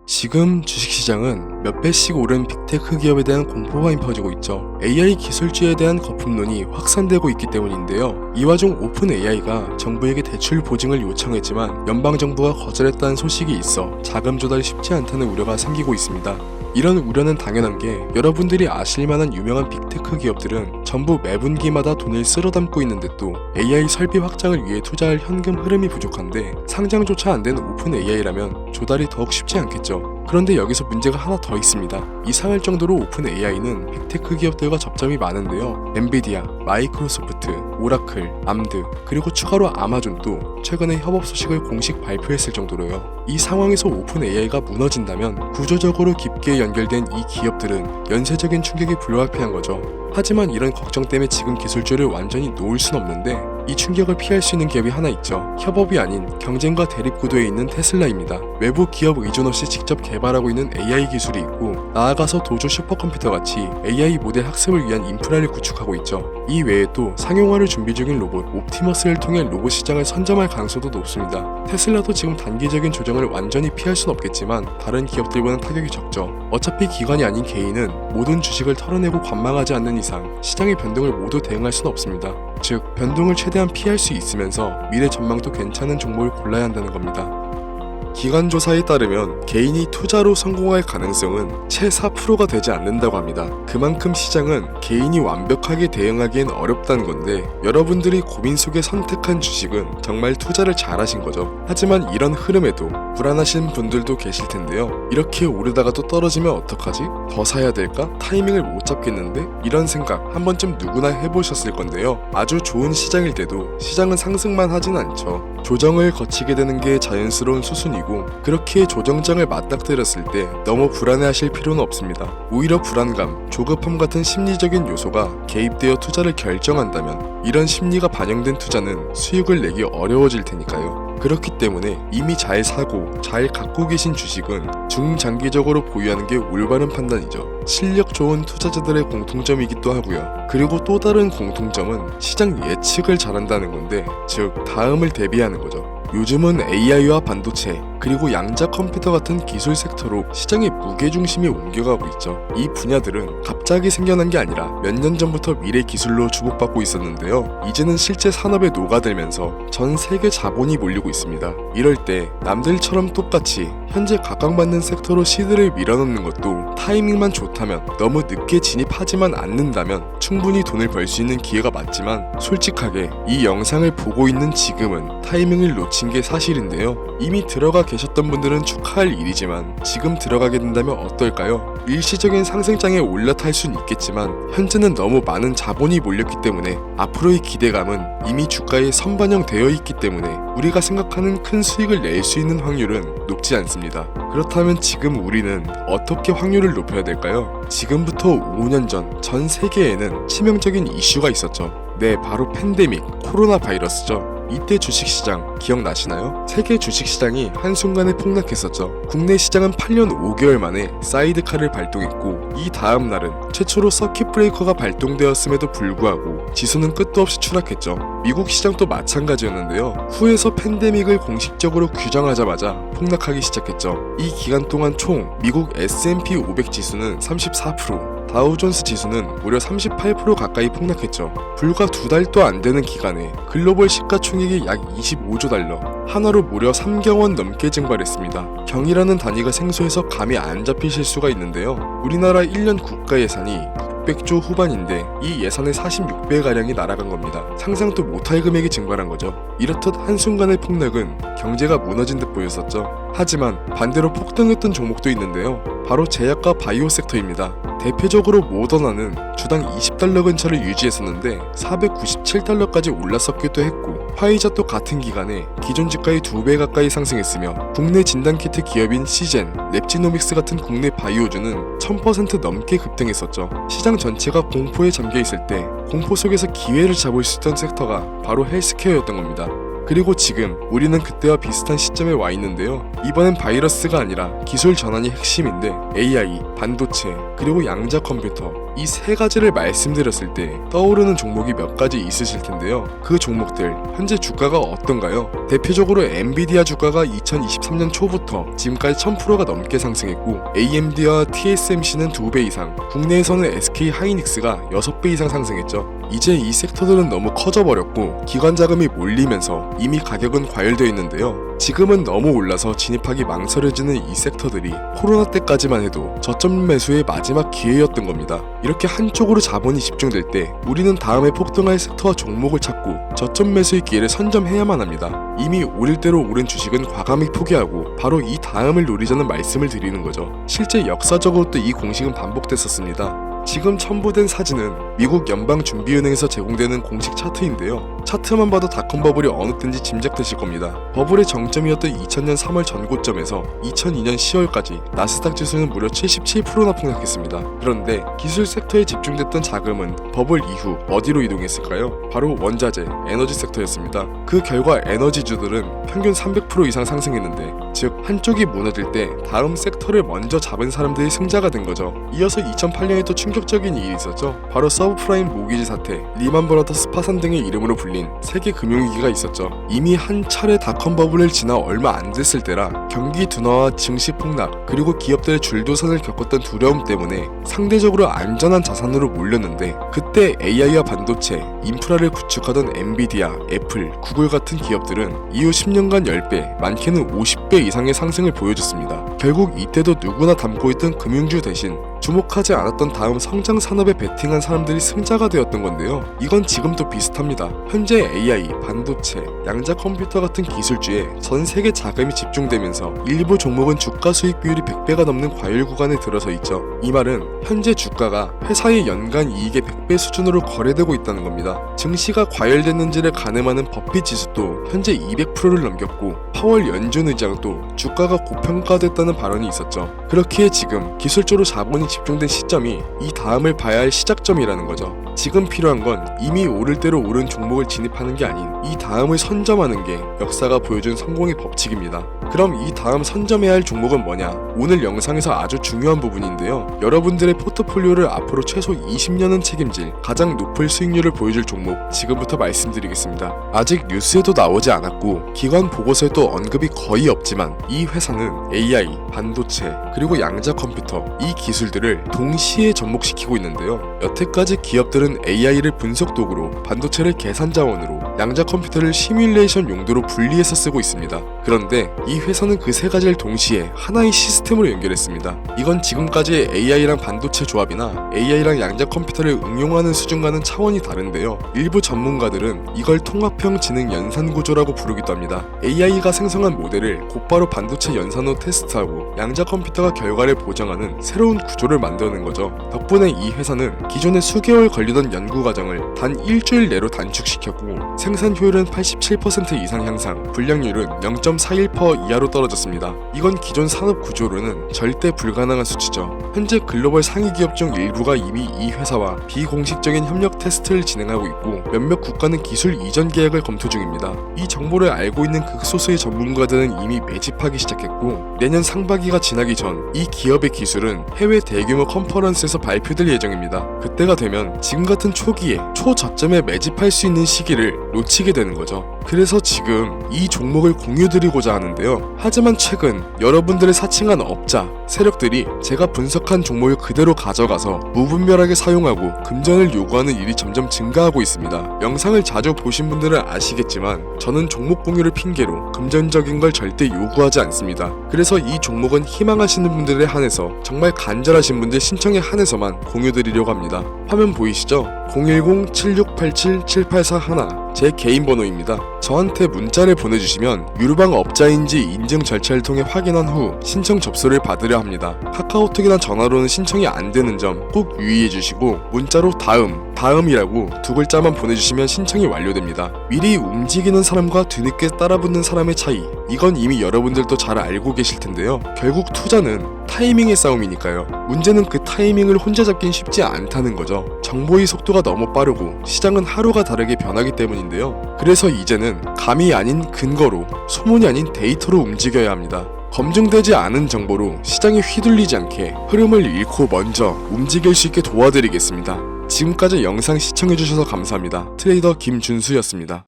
지금 주식시장은 몇 배씩 오른 빅테크 기업에 대한 공포가 퍼지고 있죠. AI 기술주에 대한 거품론이 확산되고 있기 때문인데요. 이 와중 오픈 AI가 정부에게 대출 보증을 요청했지만 연방정부가 거절했다는 소식이 있어 자금 조달이 쉽지 않다는 우려가 생기고 있습니다. 이런 우려는 당연한 게 여러분들이 아실만한 유명한 빅테크 기업들은 전부 매분기마다 돈을 쓸어 담고 있는데 또 AI 설비 확장을 위해 투자할 현금 흐름이 부족한데 상장조차 안 된 오픈 AI라면 조달이 더욱 쉽지 않겠죠. 그런데 여기서 문제가 하나 더 있습니다. 이상할 정도로 오픈 AI는 빅테크 기업들과 접점이 많은데요. 엔비디아, 마이크로소프트, 오라클, 암드, 그리고 추가로 아마존도 최근에 협업 소식을 공식 발표했을 정도로요. 이 상황에서 오픈 AI가 무너진다면 구조적으로 깊게 연결된 이 기업들은 연쇄적인 충격이 불가피한 거죠. 하지만 이런 걱정 때문에 지금 기술주를 완전히 놓을 순 없는데 이 충격을 피할 수 있는 기업이 하나 있죠. 협업이 아닌 경쟁과 대립 구도에 있는 테슬라입니다. 외부 기업 의존 없이 직접 개발하고 있는 AI 기술이 있고 나아가서 도조 슈퍼컴퓨터 같이 AI 모델 학습을 위한 인프라를 구축하고 있죠. 이 외에 또 상용화를 준비 중인 로봇 옵티머스를 통해 로봇 시장을 선점할 가능성도 높습니다. 테슬라도 지금 단기적인 조정을 완전히 피할 순 없겠지만 다른 기업들보다는 타격이 적죠. 어차피 기관이 아닌 개인은 모든 주식을 털어내고 관망하지 않는 이상 시장의 변동을 모두 대응할 수는 없습니다. 즉 변동을 최대한 피할 수 있으면서 미래 전망도 괜찮은 종목을 골라야 한다는 겁니다. 기관 조사에 따르면 개인이 투자로 성공할 가능성은 채 4%가 되지 않는다고 합니다. 그만큼 시장은 개인이 완벽하게 대응하기엔 어렵다는 건데 여러분들이 고민 속에 선택한 주식은 정말 투자를 잘하신 거죠. 하지만 이런 흐름에도 불안하신 분들도 계실 텐데요. 이렇게 오르다가 또 떨어지면 어떡하지? 더 사야 될까? 타이밍을 못 잡겠는데? 이런 생각 한 번쯤 누구나 해보셨을 건데요. 아주 좋은 시장일 때도 시장은 상승만 하진 않죠. 조정을 거치게 되는 게 자연스러운 수순이고 그렇게 조정장을 맞닥뜨렸을 때 너무 불안해하실 필요는 없습니다. 오히려 불안감, 조급함 같은 심리적인 요소가 개입되어 투자를 결정한다면 이런 심리가 반영된 투자는 수익을 내기 어려워질 테니까요. 그렇기 때문에 이미 잘 사고 잘 갖고 계신 주식은 중장기적으로 보유하는 게 올바른 판단이죠. 실력 좋은 투자자들의 공통점이기도 하고요. 그리고 또 다른 공통점은 시장 예측을 잘한다는 건데 즉 다음을 대비하는 거죠. 요즘은 AI와 반도체 그리고 양자 컴퓨터 같은 기술 섹터로 시장의 무게중심이 옮겨가고 있죠. 이 분야들은 갑자기 생겨난 게 아니라 몇 년 전부터 미래 기술로 주목받고 있었는데요. 이제는 실제 산업에 녹아들면서 전 세계 자본이 몰리고 있습니다. 이럴 때 남들처럼 똑같이 현재 각광받는 섹터로 시드를 밀어넣는 것도 타이밍만 좋다면 너무 늦게 진입하지만 않는다면 충분히 돈을 벌 수 있는 기회가 맞지만 솔직하게 이 영상을 보고 있는 지금은 타이밍을 놓친 게 사실인데요. 이미 들어가 계셨던 분들은 축하할 일이지만 지금 들어가게 된다면 어떨까요? 일시적인 상승장에 올라탈 순 있겠지만 현재는 너무 많은 자본이 몰렸기 때문에 앞으로의 기대감은 이미 주가에 선반영되어 있기 때문에 우리가 생각하는 큰 수익을 낼 수 있는 확률은 높지 않습니다. 그렇다면 지금 우리는 어떻게 확률을 높여야 될까요? 지금부터 5년 전 세계에는 치명적인 이슈가 있었죠. 네, 바로 팬데믹, 코로나 바이러스죠. 이때 주식시장 기억나시나요? 세계 주식시장이 한순간에 폭락했었죠. 국내 시장은 8년 5개월 만에 사이드카를 발동했고 이 다음 날은 최초로 서킷 브레이커가 발동되었음에도 불구하고 지수는 끝도 없이 추락했죠. 미국 시장도 마찬가지였는데요. 후에서 팬데믹을 공식적으로 규정하자마자 폭락하기 시작했죠. 이 기간 동안 총 미국 S&P 500 지수는 34%, 다우존스 지수는 무려 38% 가까이 폭락했죠. 불과 2달도 안 되는 기간에 글로벌 시가총액이 약 25조 달러, 하나로 무려 3경원 넘게 증발했습니다. 경이라는 단위가 생소해서 감이 안 잡히실 수가 있는데요. 우리나라 1년 국가 예산이 600조 후반인데 이 예산의 46배가량이 날아간 겁니다. 상상도 못할 금액이 증발한 거죠. 이렇듯 한순간의 폭락은 경제가 무너진 듯 보였었죠. 하지만 반대로 폭등했던 종목도 있는데요. 바로 제약과 바이오 섹터입니다. 대표적으로 모더나는 주당 20달러 근처를 유지했었는데 497달러까지 올랐었기도 했고 화이자도 같은 기간에 기존 주가의 2배 가까이 상승했으며 국내 진단키트 기업인 시젠, 랩지노믹스 같은 국내 바이오주는 1000% 넘게 급등했었죠. 시장 전체가 공포에 잠겨있을 때 공포 속에서 기회를 잡을 수 있던 섹터가 바로 헬스케어였던 겁니다. 그리고 지금 우리는 그때와 비슷한 시점에 와 있는데요. 이번엔 바이러스가 아니라 기술 전환이 핵심인데 AI, 반도체, 그리고 양자 컴퓨터 이 세 가지를 말씀드렸을 때 떠오르는 종목이 몇 가지 있으실 텐데요. 그 종목들 현재 주가가 어떤가요? 대표적으로 엔비디아 주가가 2023년 초부터 지금까지 1000%가 넘게 상승했고 AMD와 TSMC는 2배 이상, 국내에서는 SK 하이닉스가 6배 이상 상승했죠. 이제 이 섹터들은 너무 커져버렸고 기관 자금이 몰리면서 이미 가격은 과열되어 있는데요. 지금은 너무 올라서 진입하기 망설여지는 이 섹터들이 코로나 때까지만 해도 저점 매수의 마지막 기회였던 겁니다. 이렇게 한쪽으로 자본이 집중될 때 우리는 다음에 폭등할 섹터와 종목을 찾고 저점 매수의 기회를 선점해야만 합니다. 이미 오를 대로 오른 주식은 과감히 포기하고 바로 이 다음을 노리자는 말씀을 드리는 거죠. 실제 역사적으로도 이 공식은 반복됐었습니다. 지금 첨부된 사진은 미국 연방준비은행에서 제공되는 공식 차트인데요. 차트만 봐도 닷컴 버블이 어느 때인지 짐작되실 겁니다. 버블의 정점이었던 2000년 3월 전고점에서 2002년 10월까지 나스닥 지수는 무려 77%나 폭락했습니다. 그런데 기술 섹터에 집중됐던 자금은 버블 이후 어디로 이동했을까요? 바로 원자재, 에너지 섹터였습니다. 그 결과 에너지주들은 평균 300% 이상 상승했는데, 즉 한쪽이 무너질 때 다음 섹터를 먼저 잡은 사람들이 승자가 된 거죠. 이어서 2008년에 또 충격적인 일이 있었죠. 바로 서브프라임 모기지 사태, 리만 브라더스 파산 등의 이름으로 불린 세계 금융위기가 있었죠. 이미 한 차례 닷컴 버블을 지나 얼마 안 됐을 때라 경기 둔화와 증시 폭락, 그리고 기업들의 줄도산을 겪었던 두려움 때문에 상대적으로 안전한 자산으로 몰렸는데, 그때 AI와 반도체, 인프라를 구축하던 엔비디아, 애플, 구글 같은 기업들은 이후 10년간 10배, 많게는 50배 이상의 상승을 보여줬습니다. 결국 이때도 누구나 담고 있던 금융주 대신 주목하지 않았던 다음 성장 산업에 베팅한 사람들이 승자가 되었던 건데요. 이건 지금도 비슷합니다. 현재 AI, 반도체, 양자 컴퓨터 같은 기술주에 전 세계 자금이 집중되면서 일부 종목은 주가 수익 비율이 100배가 넘는 과열 구간에 들어서 있죠. 이 말은 현재 주가가 회사의 연간 이익의 100배 수준으로 거래되고 있다는 겁니다. 증시가 과열됐는지를 가늠하는 버핏 지수도 현재 200%를 넘겼고, 파월 연준 의장도 주가가 고평가됐다는 발언이 있었죠. 그렇기에 지금 기술적으로 자본이 집중된 시점이 이 다음을 봐야 할 시작점이라는 거죠. 지금 필요한 건 이미 오를 대로 오른 종목을 진입하는 게 아닌 이 다음을 선점하는 게 역사가 보여준 성공의 법칙입니다. 그럼 이 다음 선점해야 할 종목은 뭐냐? 오늘 영상에서 아주 중요한 부분인데요. 여러분들의 포트폴리오를 앞으로 최소 20년은 책임질 가장 높은 수익률을 보여줄 종목 지금부터 말씀드리겠습니다. 아직 뉴스에도 나오지 않았고 기관 보고서에도 언급이 거의 없지만 이 회사는 AI, 반도체, 그리고 양자 컴퓨터 이 기술들을 동시에 접목시키고 있는데요. 여태까지 기업들은 AI를 분석 도구로, 반도체를 계산 자원으로, 양자 컴퓨터를 시뮬레이션 용도로 분리해서 쓰고 있습니다. 그런데 이 회사는 그 세 가지를 동시에 하나의 시스템으로 연결했습니다. 이건 지금까지의 AI랑 반도체 조합이나 AI랑 양자 컴퓨터를 응용하는 수준과는 차원이 다른데요. 일부 전문가들은 이걸 통합형 지능 연산 구조라고 부르기도 합니다. AI가 생성한 모델을 곧바로 반도체 연산으로 테스트하고 양자 컴퓨터가 결과를 보정하는 새로운 구조를 만드는 거죠. 덕분에 이 회사는 기존에 수개월 걸리던 연구 과정을 단 일주일 내로 단축시켰고, 생산 효율은 87% 이상 향상, 불량률은 0.41% 이하로 떨어졌습니다. 이건 기존 산업 구조로는 절대 불가능한 수치죠. 현재 글로벌 상위 기업 중 일부가 이미 이 회사와 비공식적인 협력 테스트를 진행하고 있고, 몇몇 국가는 기술 이전 계약을 검토 중입니다. 이 정보를 알고 있는 극소수의 전문가들은 이미 매집하기 시작했고, 내년 상반기가 지나기 전 이 기업의 기술은 해외 대규모 컨퍼런스에서 발표될 예정입니다. 그때가 되면 지금 같은 초기에 초저점에 매집할 수 있는 시기를 놓치게 되는 거죠. 그래서 지금 이 종목을 공유드리고자 하는데요. 하지만 최근 여러분들을 사칭한 업자, 세력들이 제가 분석한 종목을 그대로 가져가서 무분별하게 사용하고 금전을 요구하는 일이 점점 증가하고 있습니다. 영상을 자주 보신 분들은 아시겠지만 저는 종목 공유를 핑계로 금전적인 걸 절대 요구하지 않습니다. 그래서 이 종목은 희망하시는 분들에 한해서, 정말 간절하신 분들 신청에 한해서만 공유드리려고 합니다. 화면 보이시죠? 010-7687-7841 제 개인 번호입니다. 저한테 문자를 보내주시면 유루방 업자인지 인증 절차를 통해 확인한 후 신청 접수를 받으려 합니다. 카카오톡이나 전화로는 신청이 안 되는 점 꼭 유의해 주시고, 문자로 다음이라고 두 글자만 보내주시면 신청이 완료됩니다. 미리 움직이는 사람과 뒤늦게 따라붙는 사람의 차이, 이건 이미 여러분들도 잘 알고 계실 텐데요. 결국 투자는 타이밍의 싸움이니까요. 문제는 그 타이밍을 혼자 잡긴 쉽지 않다는 거죠. 정보의 속도가 너무 빠르고 시장은 하루가 다르게 변하기 때문인데요. 그래서 이제는 감이 아닌 근거로, 소문이 아닌 데이터로 움직여야 합니다. 검증되지 않은 정보로 시장에 휘둘리지 않게 흐름을 잃고 먼저 움직일 수 있게 도와드리겠습니다. 지금까지 영상 시청해주셔서 감사합니다. 트레이더 김준수였습니다.